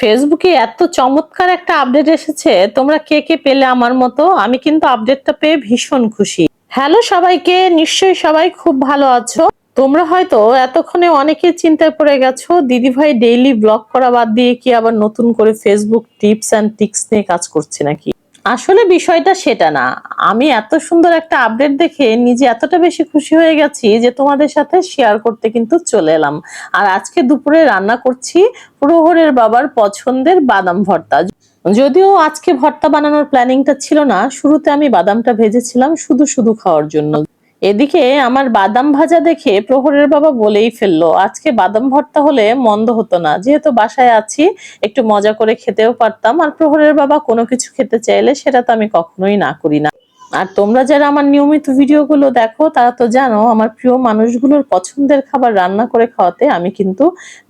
ফেসবুকে এত চমৎকার একটা আপডেট এসেছে, তোমরা কে কে পেলে আমার মতো? আমি কিন্তু আপডেটটা পেয়ে ভীষণ খুশি। হ্যালো সবাইকে, নিশ্চয়ই সবাই খুব ভালো আছো। তোমরা হয়তো এতক্ষণে অনেকে চিন্তায় পড়ে গেছো, দিদিভাই ডেইলি ব্লগ করা বাদ দিয়ে কি আবার নতুন করে ফেসবুক টিপস অ্যান্ড ট্রিক্স নিয়ে কাজ করছে নাকি? আসলে বিষয়টা সেটা না। আমি এত সুন্দর একটা আপডেট দেখে নিজে এতটা বেশি খুশি হয়ে গেছি যে তোমাদের সাথে শেয়ার করতে কিন্তু চলে এলাম। আর আজকে দুপুরে রান্না করছি প্রহরের বাবার পছন্দের বাদাম ভর্তা। যদিও আজকে ভর্তা বানানোর প্ল্যানিংটা ছিল না, শুরুতে আমি বাদামটা ভেজেছিলাম শুধু শুধু খাওয়ার জন্য। এদিকে আমার বাদাম ভাজা দেখে প্রহরের বাবা বলেই ফেললো, আজকে বাদাম ভর্তা হলে মন্দ হতো না, যেহেতু বাসায় আছি একটু মজা করে খেতেও পারতাম। আর প্রহরের বাবা কোনো কিছু খেতে চাইলে সেটা তো আমি কখনোই না করি না। আর তোমরা যারা আমার নিয়মিত ভিডিওগুলো দেখো তারা তো জানো, আমার প্রিয় মানুষগুলোর পছন্দের খাবার রান্না করে খাওয়াতে আমি কিন্তু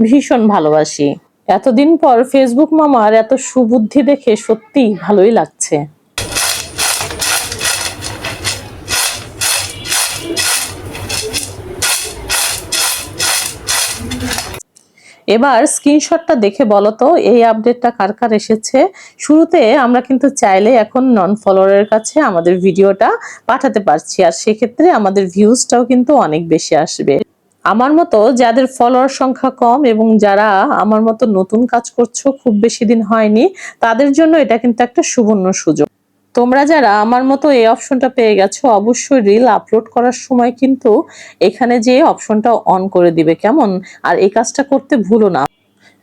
ভীষণ ভালোবাসি। এতদিন পর ফেসবুক মামার এত সুবুদ্ধি দেখে সত্যি ভালোই লাগছে। এবার স্ক্রিনশটটা দেখে বলো তো এই আপডেটটা কার কার এসেছে। শুরুতে আমরা কিন্তু চাইলে এখন নন ফলোয়ারের কাছে আমাদের ভিডিওটা পাঠাতে পারছি, আর সেক্ষেত্রে আমাদের ভিউজটাও কিন্তু অনেক বেশি আসবে। আমার মতো যাদের ফলোয়ার সংখ্যা কম এবং যারা আমার মতো নতুন কাজ করছো, খুব বেশি দিন হয়নি, তাদের জন্য এটা কিন্তু একটা সুবর্ণ সুযোগ। তোমরা যারা আমার মতো এই অপশনটা পেয়ে গেছো, অবশ্যই রিল আপলোড করার সময় কিন্তু এখানে যে অপশনটা অন করে দিবে, কেমন? আর এই কাজটা করতে ভুলো না।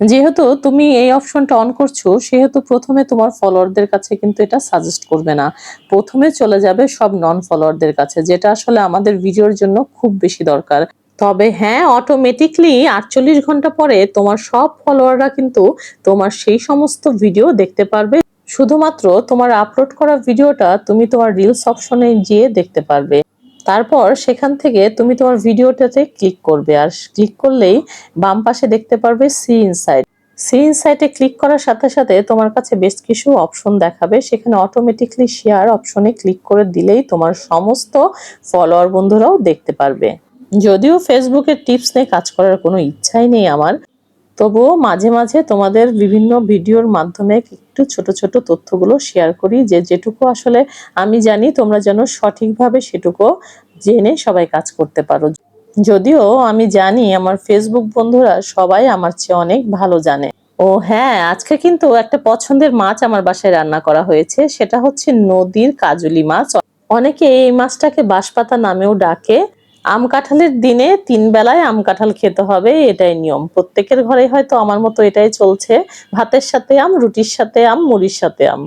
যেহেতু তুমি এই অপশনটা অন করছো, সেহেতু প্রথমে তোমার ফলোয়ারদের কাছে কিন্তু এটা সাজেস্ট করবে না, প্রথমে চলে যাবে সব নন ফলোয়ারদের কাছে, যেটা আসলে আমাদের ভিডিওর জন্য খুব বেশি দরকার। তবে হ্যাঁ, অটোমেটিকলি 48 ঘন্টা পরে তোমার সব ফলোয়াররা কিন্তু তোমার সেই সমস্ত ভিডিও দেখতে পারবে। শুধুমাত্র তোমার আপলোড করা ভিডিওটা তুমি তোমার রিলস অপশনে গিয়ে দেখতে পারবে। তারপর সেখান থেকে তুমি তোমার ভিডিওটাতে ক্লিক করবে, আর ক্লিক করলেই বাম পাশে দেখতে পারবে সি ইনসাইট। সি ইনসাইটে ক্লিক করার সাথে সাথে তোমার কাছে বেশ কিছু অপশন দেখাবে, সেখানে অটোমেটিকলি শেয়ার অপশনে ক্লিক করে দিলেই তোমার সমস্ত ফলোয়ার বন্ধুরাও দেখতে পারবে। যদিও ফেসবুকের টিপস নিয়ে কাজ করার কোনো ইচ্ছাই নেই আমার, তবুও মাঝে মাঝে তোমাদের বিভিন্ন ভিডিওর মাধ্যমে একটু ছোট ছোট তথ্যগুলো শেয়ার করি, যে যেটুকু আসলে আমি জানি তোমরা যেন সঠিকভাবে সেটুকু জেনে সবাই কাজ করতে পারো। যদিও আমি জানি আমার ফেসবুক বন্ধুরা সবাই আমার চেয়ে অনেক ভালো জানে। ও হ্যাঁ, আজকে কিন্তু একটা পছন্দের মাছ আমার বাসায় রান্না করা হয়েছে, সেটা হচ্ছে নদীর কাজলি মাছ। অনেকে এই মাছটাকে বাঁশপাতা নামেও ডাকে। আম কাঁঠালের দিনে 3 বেলায় আম কাঁঠাল খেতে হবে, এটাই নিয়ম। প্রত্যেকের ঘরে হয়তো আমার মতো এটাই চলছে, ভাতের সাথে আম, রুটির সাথে আম, মুড়ির সাথে আম।